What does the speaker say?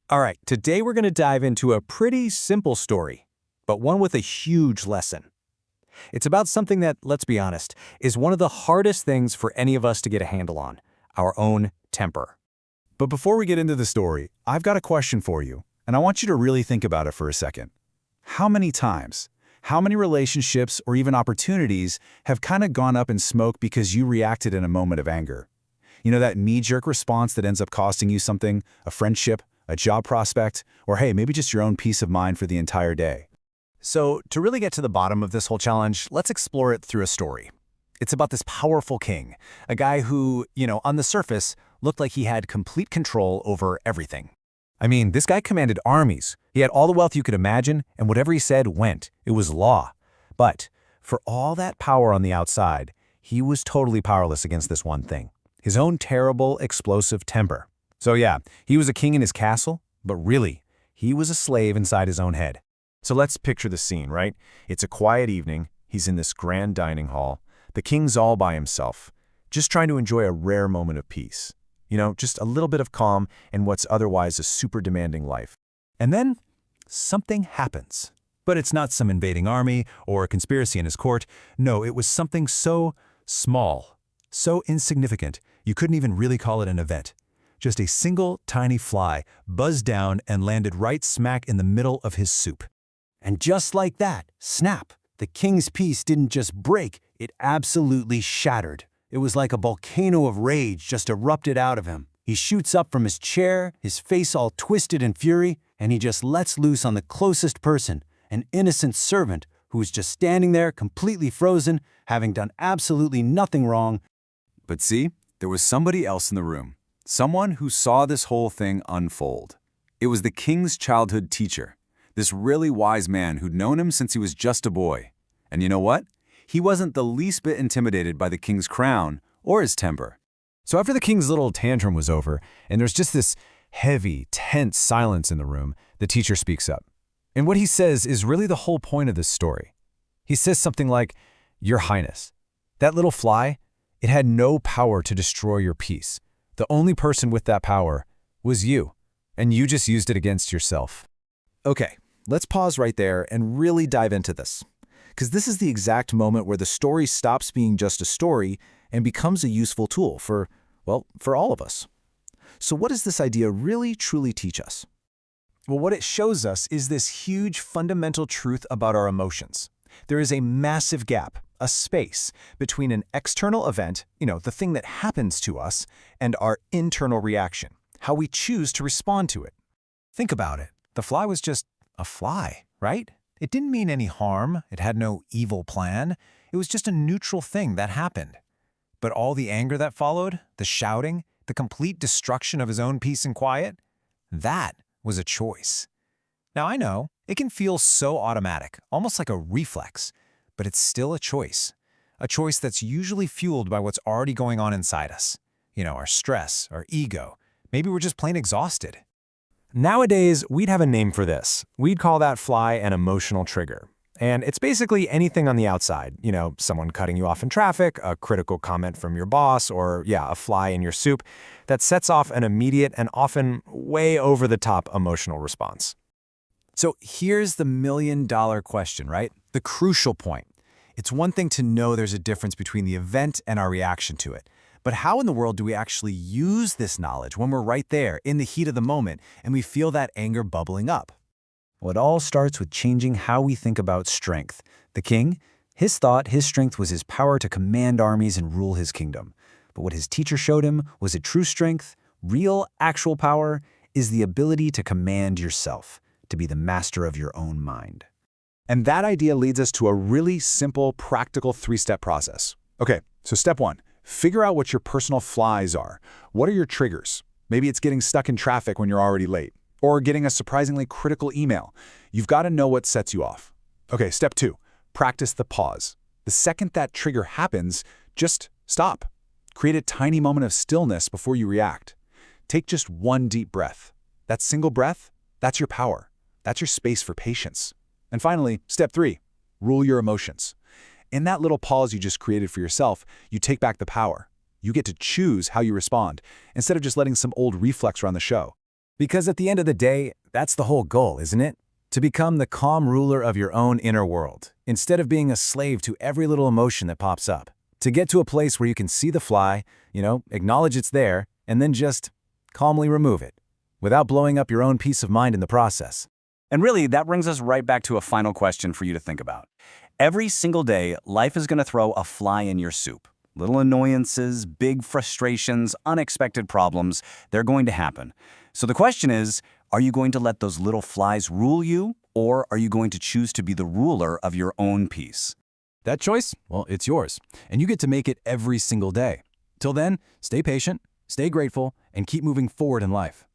All right, today we're going to dive into a pretty simple story, but one with a huge lesson. It's about something that, let's be honest, is one of the hardest things for any of us to get a handle on, our own temper. But before we get into the story, I've got a question for you, and I want you to really think about it for a second. How many times, how many relationships or even opportunities have kind of gone up in smoke because you reacted in a moment of anger? You know, that knee-jerk response that ends up costing you something, a friendship, a job prospect, or hey, maybe just your own peace of mind for the entire day. So, to really get to the bottom of this whole challenge, let's explore it through a story. It's about this powerful king, a guy who, on the surface, looked like he had complete control over everything. I mean, this guy commanded armies. He had all the wealth you could imagine, and whatever he said went. It was law. But for all that power on the outside, he was totally powerless against this one thing, his own terrible, explosive temper. So yeah, he was a king in his castle, but really, he was a slave inside his own head. So let's picture the scene, right? It's a quiet evening. He's in this grand dining hall. The king's all by himself, just trying to enjoy a rare moment of peace. Just a little bit of calm in what's otherwise a super demanding life. And then something happens. But it's not some invading army or a conspiracy in his court. No, it was something so small, so insignificant, you couldn't even really call it an event. Just a single tiny fly buzzed down and landed right smack in the middle of his soup. And just like that, snap, the king's peace didn't just break, it absolutely shattered. It was like a volcano of rage just erupted out of him. He shoots up from his chair, his face all twisted in fury, and he just lets loose on the closest person, an innocent servant who was just standing there completely frozen, having done absolutely nothing wrong. But see, there was somebody else in the room. Someone who saw this whole thing unfold. It was the king's childhood teacher, this really wise man who'd known him since he was just a boy. And you know what? He wasn't the least bit intimidated by the king's crown or his temper. So after the king's little tantrum was over, and there's just this heavy, tense silence in the room, the teacher speaks up. And what he says is really the whole point of this story. He says something like, "Your Highness, that little fly, it had no power to destroy your peace. The only person with that power was you, and you just used it against yourself." Okay, let's pause right there and really dive into this. Because this is the exact moment where the story stops being just a story and becomes a useful tool for all of us. So what does this idea really truly teach us? Well, what it shows us is this huge fundamental truth about our emotions. There is a massive gap, a space, between an external event, the thing that happens to us, and our internal reaction, how we choose to respond to it. Think about it. The fly was just a fly, right? It didn't mean any harm. It had no evil plan. It was just a neutral thing that happened. But all the anger that followed, the shouting, the complete destruction of his own peace and quiet, that was a choice. Now I know, it can feel so automatic, almost like a reflex, but it's still a choice that's usually fueled by what's already going on inside us. Our stress, our ego, maybe we're just plain exhausted. Nowadays, we'd have a name for this. We'd call that fly an emotional trigger. And it's basically anything on the outside, someone cutting you off in traffic, a critical comment from your boss, or a fly in your soup that sets off an immediate and often way over the top emotional response. So here's the million-dollar question, right? The crucial point. It's one thing to know there's a difference between the event and our reaction to it. But how in the world do we actually use this knowledge when we're right there in the heat of the moment and we feel that anger bubbling up? Well, it all starts with changing how we think about strength. The king, his strength was his power to command armies and rule his kingdom. But what his teacher showed him was a true strength, real, actual power, is the ability to command yourself, to be the master of your own mind. And that idea leads us to a really simple, practical three-step process. Okay, so step one, figure out what your personal flies are. What are your triggers? Maybe it's getting stuck in traffic when you're already late, or getting a surprisingly critical email. You've got to know what sets you off. Okay, step two, practice the pause. The second that trigger happens, just stop. Create a tiny moment of stillness before you react. Take just one deep breath. That single breath, that's your power. That's your space for patience. And finally, step three, rule your emotions. In that little pause you just created for yourself, you take back the power. You get to choose how you respond, instead of just letting some old reflex run the show. Because at the end of the day, that's the whole goal, isn't it? To become the calm ruler of your own inner world, instead of being a slave to every little emotion that pops up. To get to a place where you can see the fly, acknowledge it's there, and then just calmly remove it, without blowing up your own peace of mind in the process. And really, that brings us right back to a final question for you to think about. Every single day, life is going to throw a fly in your soup. Little annoyances, big frustrations, unexpected problems, they're going to happen. So the question is, are you going to let those little flies rule you, or are you going to choose to be the ruler of your own peace? That choice, well, it's yours, and you get to make it every single day. Till then, stay patient, stay grateful, and keep moving forward in life.